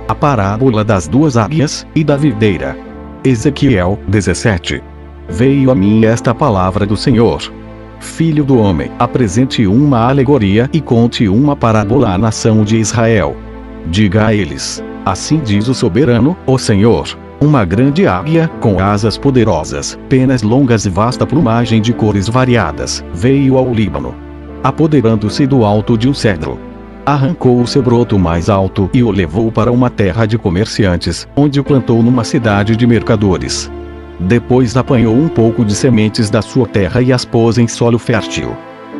A parábola das duas águias e da videira. Ezequiel 17. Veio a mim esta palavra do Senhor. Filho do homem, apresente uma alegoria e conte uma parábola à nação de Israel. Diga a eles: assim diz o soberano, o Senhor. Uma grande águia, com asas poderosas, penas longas e vasta plumagem de cores variadas, veio ao Líbano. Apoderando-se do alto de um cedro, arrancou o seu broto mais alto e o levou para uma terra de comerciantes, onde o plantou numa cidade de mercadores. Depois apanhou um pouco de sementes da sua terra e as pôs em solo fértil.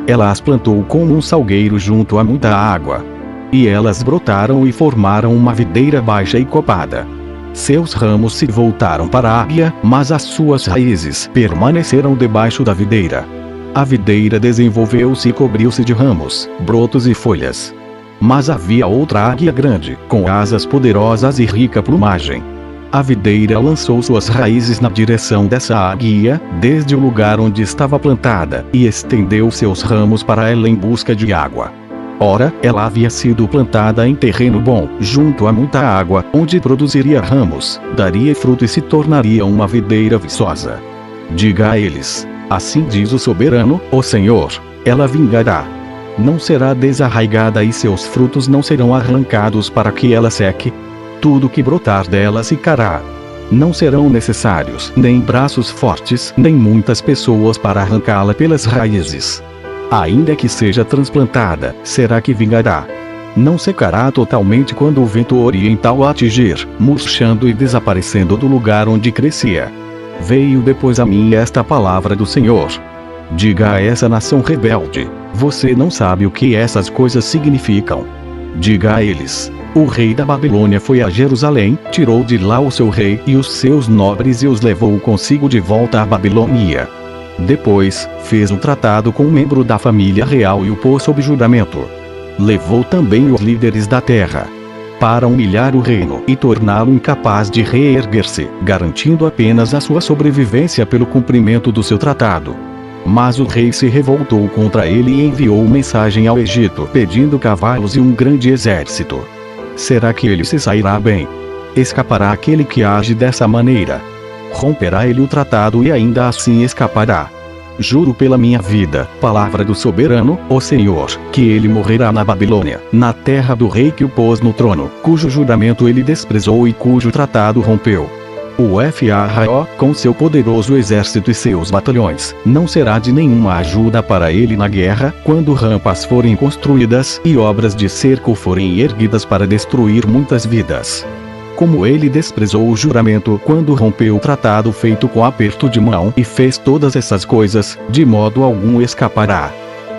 Ela as plantou como um salgueiro junto a muita água. E elas brotaram e formaram uma videira baixa e copada. Seus ramos se voltaram para a águia, mas as suas raízes permaneceram debaixo da videira. A videira desenvolveu-se e cobriu-se de ramos, brotos e folhas. Mas havia outra águia grande, com asas poderosas e rica plumagem. A videira lançou suas raízes na direção dessa águia, desde o lugar onde estava plantada, e estendeu seus ramos para ela em busca de água. Ora, ela havia sido plantada em terreno bom, junto a muita água, onde produziria ramos, daria fruto e se tornaria uma videira viçosa. Diga a eles: assim diz o soberano, o Senhor, ela vingará. Não será desarraigada e seus frutos não serão arrancados para que ela seque. Tudo que brotar dela ficará. Não serão necessários nem braços fortes, nem muitas pessoas para arrancá-la pelas raízes. Ainda que seja transplantada, será que vingará. Não secará totalmente quando o vento oriental a atingir, murchando e desaparecendo do lugar onde crescia. Veio depois a mim esta palavra do Senhor. Diga a essa nação rebelde: você não sabe o que essas coisas significam. Diga a eles: o rei da Babilônia foi a Jerusalém, tirou de lá o seu rei e os seus nobres e os levou consigo de volta à Babilônia. Depois, fez um tratado com um membro da família real e o pôs sob juramento. Levou também os líderes da terra, para humilhar o reino e torná-lo incapaz de reerguer-se, garantindo apenas a sua sobrevivência pelo cumprimento do seu tratado. Mas o rei se revoltou contra ele e enviou mensagem ao Egito pedindo cavalos e um grande exército. Será que ele se sairá bem? Escapará aquele que age dessa maneira? Romperá ele o tratado e ainda assim escapará? Juro pela minha vida, palavra do soberano, o Senhor, que ele morrerá na Babilônia, na terra do rei que o pôs no trono, cujo juramento ele desprezou e cujo tratado rompeu. O Faraó, com seu poderoso exército e seus batalhões, não será de nenhuma ajuda para ele na guerra, quando rampas forem construídas e obras de cerco forem erguidas para destruir muitas vidas. Como ele desprezou o juramento quando rompeu o tratado feito com aperto de mão e fez todas essas coisas, de modo algum escapará.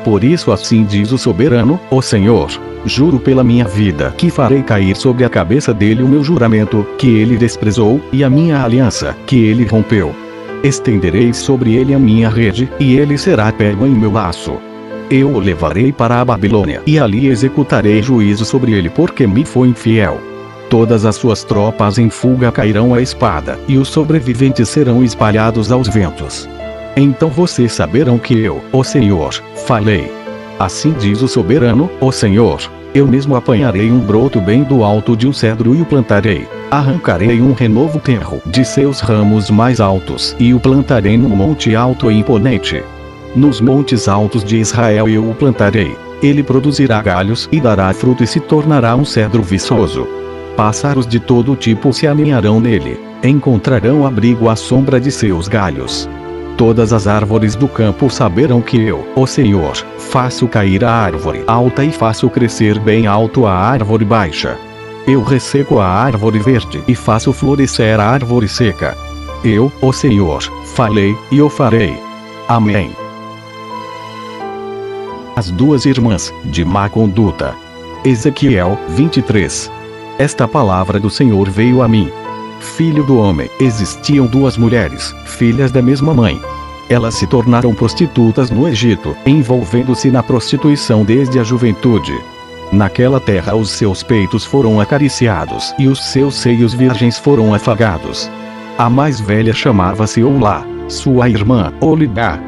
Por isso assim diz o soberano, o Senhor: juro pela minha vida que farei cair sobre a cabeça dele o meu juramento, que ele desprezou, e a minha aliança, que ele rompeu. Estenderei sobre ele a minha rede, e ele será pego em meu laço. Eu o levarei para a Babilônia, e ali executarei juízo sobre ele porque me foi infiel. Todas as suas tropas em fuga cairão à espada, e os sobreviventes serão espalhados aos ventos. Então vocês saberão que eu, o Senhor, falei. Assim diz o soberano, o Senhor: eu mesmo apanharei um broto bem do alto de um cedro e o plantarei. Arrancarei um renovo tenro de seus ramos mais altos e o plantarei num monte alto e imponente. Nos montes altos de Israel eu o plantarei. Ele produzirá galhos e dará fruto e se tornará um cedro viçoso. Pássaros de todo tipo se aninharão nele. Encontrarão abrigo à sombra de seus galhos. Todas as árvores do campo saberão que eu, o Senhor, faço cair a árvore alta e faço crescer bem alto a árvore baixa. Eu resseco a árvore verde e faço florescer a árvore seca. Eu, o Senhor, falei, e o farei. Amém. As duas irmãs, de má conduta. Ezequiel 23. Esta palavra do Senhor veio a mim. Filho do homem, existiam duas mulheres, filhas da mesma mãe. Elas se tornaram prostitutas no Egito, envolvendo-se na prostituição desde a juventude. Naquela terra os seus peitos foram acariciados e os seus seios virgens foram afagados. A mais velha chamava-se Olá, sua irmã, Olibá.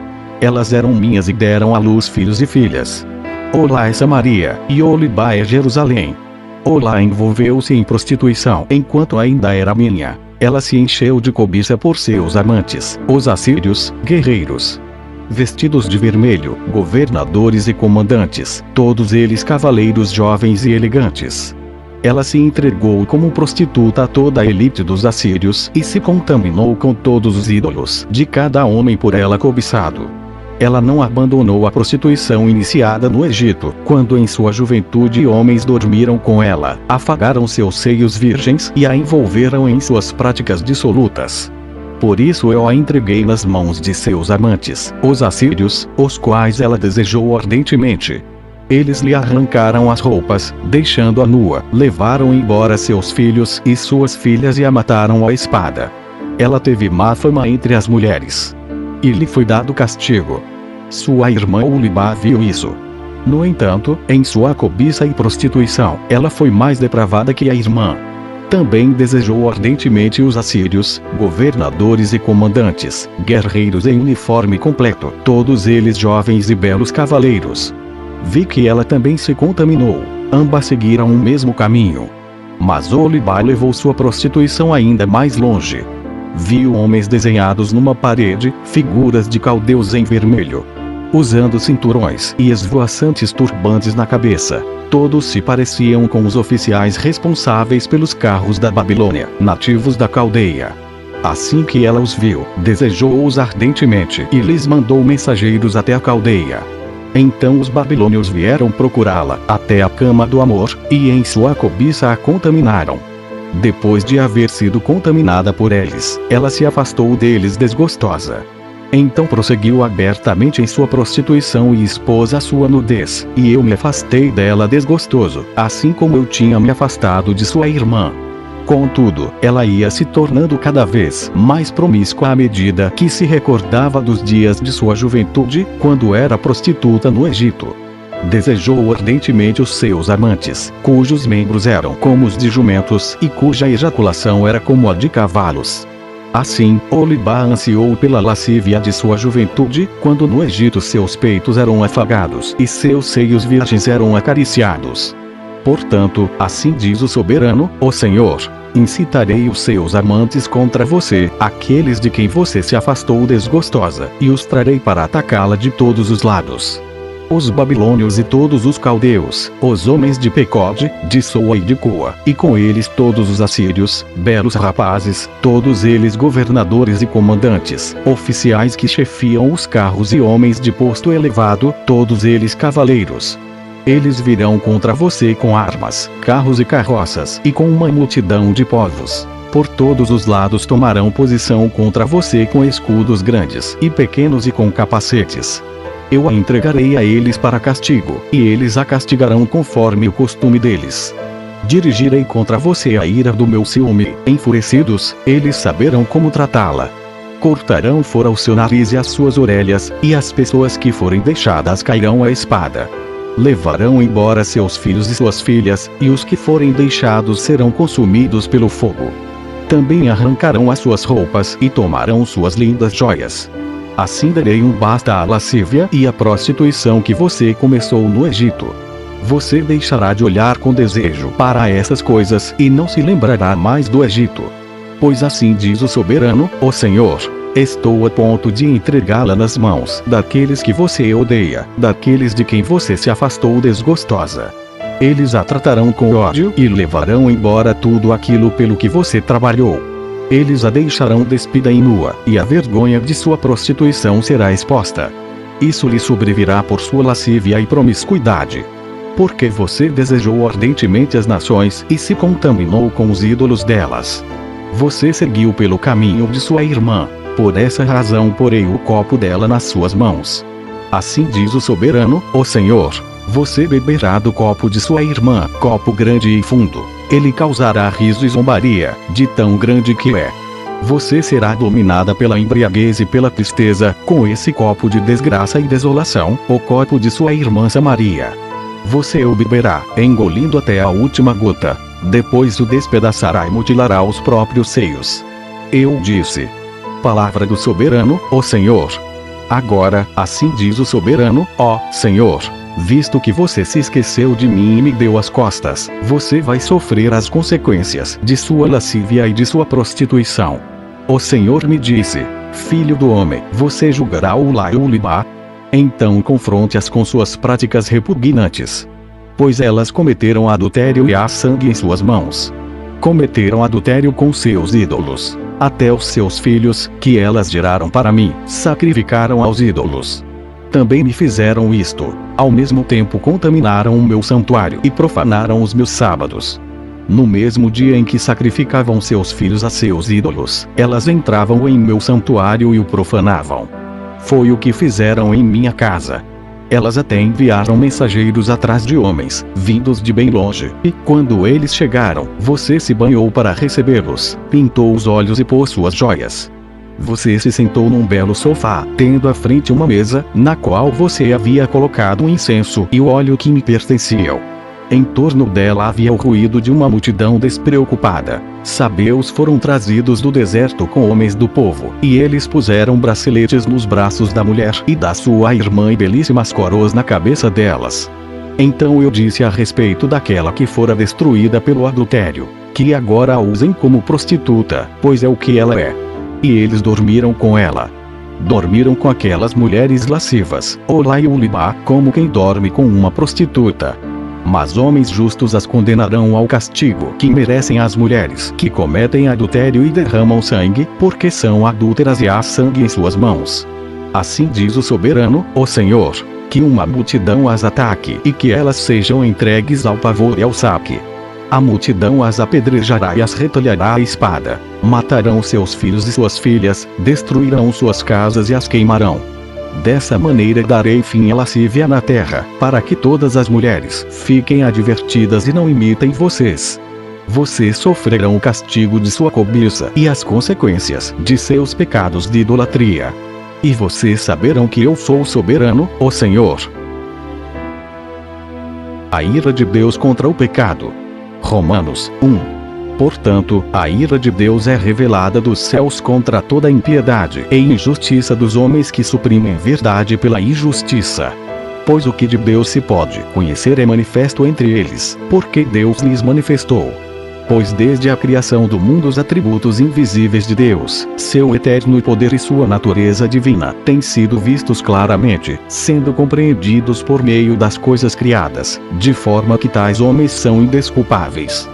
Elas eram minhas e deram à luz filhos e filhas. Olá é Samaria, e Olibá é Jerusalém. Olá envolveu-se em prostituição enquanto ainda era minha. Ela se encheu de cobiça por seus amantes, os assírios, guerreiros. Vestidos de vermelho, governadores e comandantes, todos eles cavaleiros jovens e elegantes. Ela se entregou como prostituta a toda a elite dos assírios e se contaminou com todos os ídolos de cada homem por ela cobiçado. Ela não abandonou a prostituição iniciada no Egito, quando em sua juventude homens dormiram com ela, afagaram seus seios virgens e a envolveram em suas práticas dissolutas. Por isso eu a entreguei nas mãos de seus amantes, os assírios, os quais ela desejou ardentemente. Eles lhe arrancaram as roupas, deixando-a nua, levaram embora seus filhos e suas filhas e a mataram à espada. Ela teve má fama entre as mulheres. E lhe foi dado castigo. Sua irmã Olibá viu isso. No entanto, em sua cobiça e prostituição, ela foi mais depravada que a irmã. Também desejou ardentemente os assírios, governadores e comandantes, guerreiros em uniforme completo, todos eles jovens e belos cavaleiros. Vi que ela também se contaminou. Ambas seguiram o mesmo caminho. Mas Olibá levou sua prostituição ainda mais longe. Viu homens desenhados numa parede, figuras de caldeus em vermelho, usando cinturões e esvoaçantes turbantes na cabeça. Todos se pareciam com os oficiais responsáveis pelos carros da Babilônia, nativos da Caldeia. Assim que ela os viu, desejou-os ardentemente e lhes mandou mensageiros até a Caldeia. Então os babilônios vieram procurá-la até a cama do amor, e em sua cobiça a contaminaram. Depois de haver sido contaminada por eles, ela se afastou deles desgostosa. Então prosseguiu abertamente em sua prostituição e expôs a sua nudez, e eu me afastei dela desgostoso, assim como eu tinha me afastado de sua irmã. Contudo, ela ia se tornando cada vez mais promíscua à medida que se recordava dos dias de sua juventude, quando era prostituta no Egito. Desejou ardentemente os seus amantes, cujos membros eram como os de jumentos e cuja ejaculação era como a de cavalos. Assim, Olibá ansiou pela lascívia de sua juventude, quando no Egito seus peitos eram afagados e seus seios virgens eram acariciados. Portanto, assim diz o soberano, o Senhor: incitarei os seus amantes contra você, aqueles de quem você se afastou desgostosa, e os trarei para atacá-la de todos os lados. Os babilônios e todos os caldeus, os homens de Pecode, de Soa e de Coa, e com eles todos os assírios, belos rapazes, todos eles governadores e comandantes, oficiais que chefiam os carros e homens de posto elevado, todos eles cavaleiros. Eles virão contra você com armas, carros e carroças, e com uma multidão de povos. Por todos os lados tomarão posição contra você com escudos grandes e pequenos e com capacetes. Eu a entregarei a eles para castigo, e eles a castigarão conforme o costume deles. Dirigirei contra você a ira do meu ciúme, enfurecidos, eles saberão como tratá-la. Cortarão fora o seu nariz e as suas orelhas, e as pessoas que forem deixadas cairão à espada. Levarão embora seus filhos e suas filhas, e os que forem deixados serão consumidos pelo fogo. Também arrancarão as suas roupas e tomarão suas lindas joias. Assim darei um basta à lascívia e à prostituição que você começou no Egito. Você deixará de olhar com desejo para essas coisas e não se lembrará mais do Egito. Pois assim diz o soberano, o Senhor: estou a ponto de entregá-la nas mãos daqueles que você odeia, daqueles de quem você se afastou desgostosa. Eles a tratarão com ódio e levarão embora tudo aquilo pelo que você trabalhou. Eles a deixarão despida e nua, e a vergonha de sua prostituição será exposta. Isso lhe sobrevirá por sua lascívia e promiscuidade. Porque você desejou ardentemente as nações e se contaminou com os ídolos delas. Você seguiu pelo caminho de sua irmã. Por essa razão porei o copo dela nas suas mãos. Assim diz o soberano, o Senhor: você beberá do copo de sua irmã, copo grande e fundo. Ele causará riso e zombaria, de tão grande que é. Você será dominada pela embriaguez e pela tristeza, com esse copo de desgraça e desolação, o copo de sua irmã Samaria. Você o beberá, engolindo até a última gota. Depois o despedaçará e mutilará os próprios seios. Eu disse. Palavra do soberano, o Senhor. Agora, assim diz o soberano, ó Senhor: Visto que você se esqueceu de mim e me deu as costas, você vai sofrer as consequências de sua lascívia e de sua prostituição. O Senhor me disse: Filho do homem, você julgará Ulá e Ulibá? Então confronte-as com suas práticas repugnantes. Pois elas cometeram adultério e há sangue em suas mãos. Cometeram adultério com seus ídolos. Até os seus filhos, que elas geraram para mim, sacrificaram aos ídolos. Também me fizeram isto. Ao mesmo tempo contaminaram o meu santuário e profanaram os meus sábados. No mesmo dia em que sacrificavam seus filhos a seus ídolos, elas entravam em meu santuário e o profanavam. Foi o que fizeram em minha casa. Elas até enviaram mensageiros atrás de homens, vindos de bem longe, e quando eles chegaram, você se banhou para recebê-los, pintou os olhos e pôs suas joias. Você se sentou num belo sofá, tendo à frente uma mesa, na qual você havia colocado o incenso e o óleo que me pertenciam. Em torno dela havia o ruído de uma multidão despreocupada. Sabeus foram trazidos do deserto com homens do povo, e eles puseram braceletes nos braços da mulher e da sua irmã e belíssimas coroas na cabeça delas. Então eu disse a respeito daquela que fora destruída pelo adultério, que agora a usem como prostituta, pois é o que ela é. E eles dormiram com ela. Dormiram com aquelas mulheres lascivas, Olá e Ulibá, como quem dorme com uma prostituta. Mas homens justos as condenarão ao castigo que merecem as mulheres que cometem adultério e derramam sangue, porque são adúlteras e há sangue em suas mãos. Assim diz o soberano, o Senhor, que uma multidão as ataque e que elas sejam entregues ao pavor e ao saque. A multidão as apedrejará e as retalhará a espada. Matarão seus filhos e suas filhas, destruirão suas casas e as queimarão. Dessa maneira darei fim à lascívia na terra, para que todas as mulheres fiquem advertidas e não imitem vocês. Vocês sofrerão o castigo de sua cobiça e as consequências de seus pecados de idolatria. E vocês saberão que eu sou o soberano, o Senhor. A ira de Deus contra o pecado. Romanos 1. Portanto, a ira de Deus é revelada dos céus contra toda a impiedade e injustiça dos homens que suprimem verdade pela injustiça. Pois o que de Deus se pode conhecer é manifesto entre eles, porque Deus lhes manifestou. Pois desde a criação do mundo os atributos invisíveis de Deus, seu eterno poder e sua natureza divina, têm sido vistos claramente, sendo compreendidos por meio das coisas criadas, de forma que tais homens são indesculpáveis.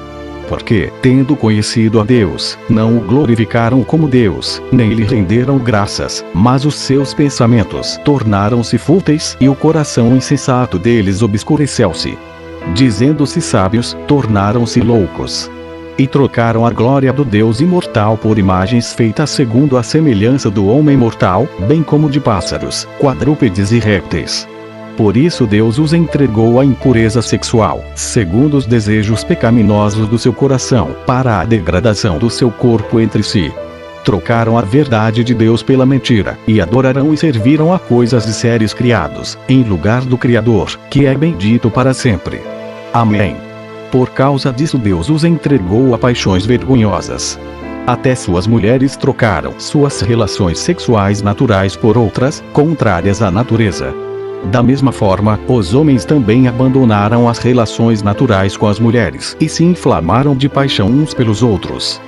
Porque, tendo conhecido a Deus, não o glorificaram como Deus, nem lhe renderam graças, mas os seus pensamentos tornaram-se fúteis e o coração insensato deles obscureceu-se. Dizendo-se sábios, tornaram-se loucos. E trocaram a glória do Deus imortal por imagens feitas segundo a semelhança do homem mortal, bem como de pássaros, quadrúpedes e répteis. Por isso Deus os entregou à impureza sexual, segundo os desejos pecaminosos do seu coração, para a degradação do seu corpo entre si. Trocaram a verdade de Deus pela mentira, e adoraram e serviram a coisas e seres criados, em lugar do Criador, que é bendito para sempre. Amém. Por causa disso Deus os entregou a paixões vergonhosas. Até suas mulheres trocaram suas relações sexuais naturais por outras, contrárias à natureza. Da mesma forma, os homens também abandonaram as relações naturais com as mulheres e se inflamaram de paixão uns pelos outros.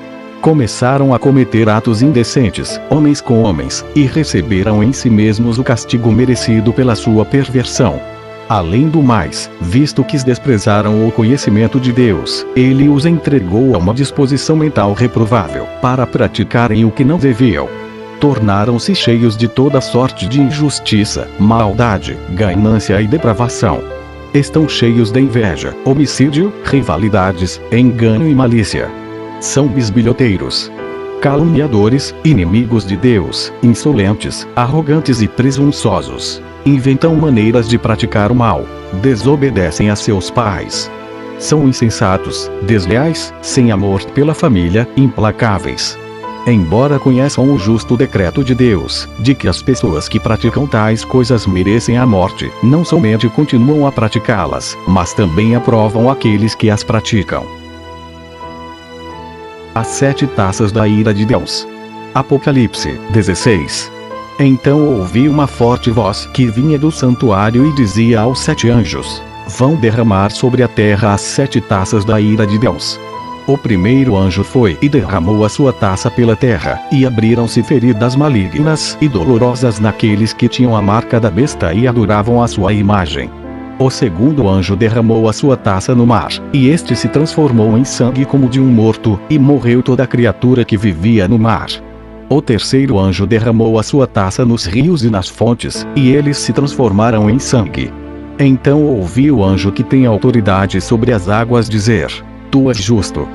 Começaram a cometer atos indecentes, homens com homens, e receberam em si mesmos o castigo merecido pela sua perversão. Além do mais, visto que desprezaram o conhecimento de Deus, ele os entregou a uma disposição mental reprovável, para praticarem o que não deviam. Tornaram-se cheios de toda sorte de injustiça, maldade, ganância e depravação. Estão cheios de inveja, homicídio, rivalidades, engano e malícia. São bisbilhoteiros, caluniadores, inimigos de Deus, insolentes, arrogantes e presunçosos. Inventam maneiras de praticar o mal, desobedecem a seus pais. São insensatos, desleais, sem amor pela família, implacáveis. Embora conheçam o justo decreto de Deus, de que as pessoas que praticam tais coisas merecem a morte, não somente continuam a praticá-las, mas também aprovam aqueles que as praticam. As 7 taças da ira de Deus. Apocalipse 16. Então ouvi uma forte voz que vinha do santuário e dizia aos 7 anjos: vão derramar sobre a terra as 7 taças da ira de Deus. O primeiro anjo foi e derramou a sua taça pela terra, e abriram-se feridas malignas e dolorosas naqueles que tinham a marca da besta e adoravam a sua imagem. O segundo anjo derramou a sua taça no mar, e este se transformou em sangue como de um morto, e morreu toda criatura que vivia no mar. O terceiro anjo derramou a sua taça nos rios e nas fontes, e eles se transformaram em sangue. Então ouvi o anjo que tem autoridade sobre as águas dizer: tu és justo.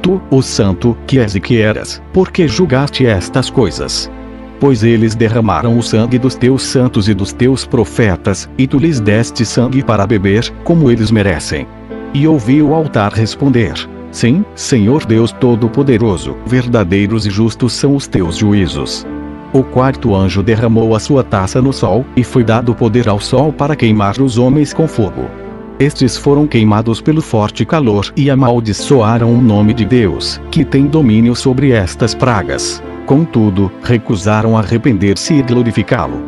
Tu, o santo, que és e que eras, porque julgaste estas coisas? Pois eles derramaram o sangue dos teus santos e dos teus profetas, e tu lhes deste sangue para beber, como eles merecem. E ouvi o altar responder: sim, Senhor Deus Todo-Poderoso, verdadeiros e justos são os teus juízos. O quarto anjo derramou a sua taça no sol, e foi dado poder ao sol para queimar os homens com fogo. Estes foram queimados pelo forte calor e amaldiçoaram o nome de Deus, que tem domínio sobre estas pragas. Contudo, recusaram arrepender-se e glorificá-lo.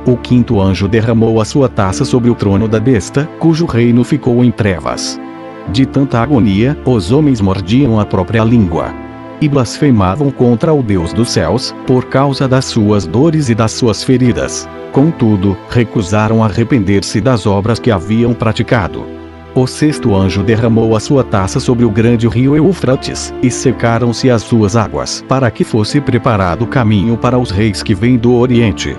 O quinto anjo derramou a sua taça sobre o trono da besta, cujo reino ficou em trevas. De tanta agonia, os homens mordiam a própria língua. E blasfemavam contra o Deus dos céus, por causa das suas dores e das suas feridas. Contudo, recusaram arrepender-se das obras que haviam praticado. O sexto anjo derramou a sua taça sobre o grande rio Eufrates, e secaram-se as suas águas, para que fosse preparado caminho para os reis que vêm do Oriente.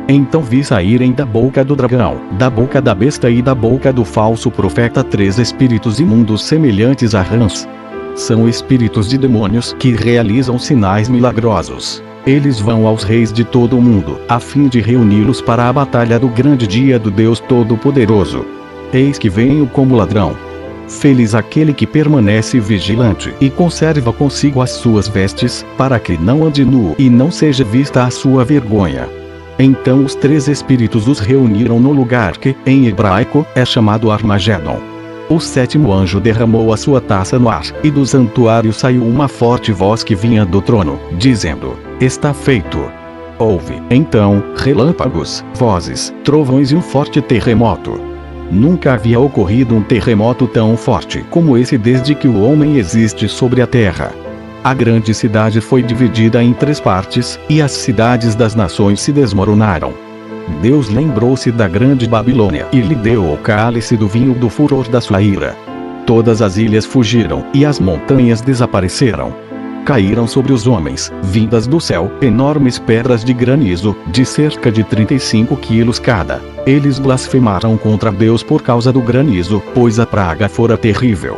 Então vi saírem da boca do dragão, da boca da besta e da boca do falso profeta 3 espíritos imundos semelhantes a rãs. São espíritos de demônios que realizam sinais milagrosos. Eles vão aos reis de todo o mundo, a fim de reuni-los para a batalha do grande dia do Deus Todo-Poderoso. Eis que venho como ladrão. Feliz aquele que permanece vigilante e conserva consigo as suas vestes, para que não ande nu e não seja vista a sua vergonha. Então os 3 espíritos os reuniram no lugar que, em hebraico, é chamado Armagedon. O sétimo anjo derramou a sua taça no ar, e do santuário saiu uma forte voz que vinha do trono, dizendo: está feito. Houve, então, relâmpagos, vozes, trovões e um forte terremoto. Nunca havia ocorrido um terremoto tão forte como esse desde que o homem existe sobre a terra. A grande cidade foi dividida em 3 partes, e as cidades das nações se desmoronaram. Deus lembrou-se da grande Babilônia e lhe deu o cálice do vinho do furor da sua ira. Todas as ilhas fugiram, e as montanhas desapareceram. Caíram sobre os homens, vindas do céu, enormes pedras de granizo, de cerca de 35 quilos cada. Eles blasfemaram contra Deus por causa do granizo, pois a praga fora terrível.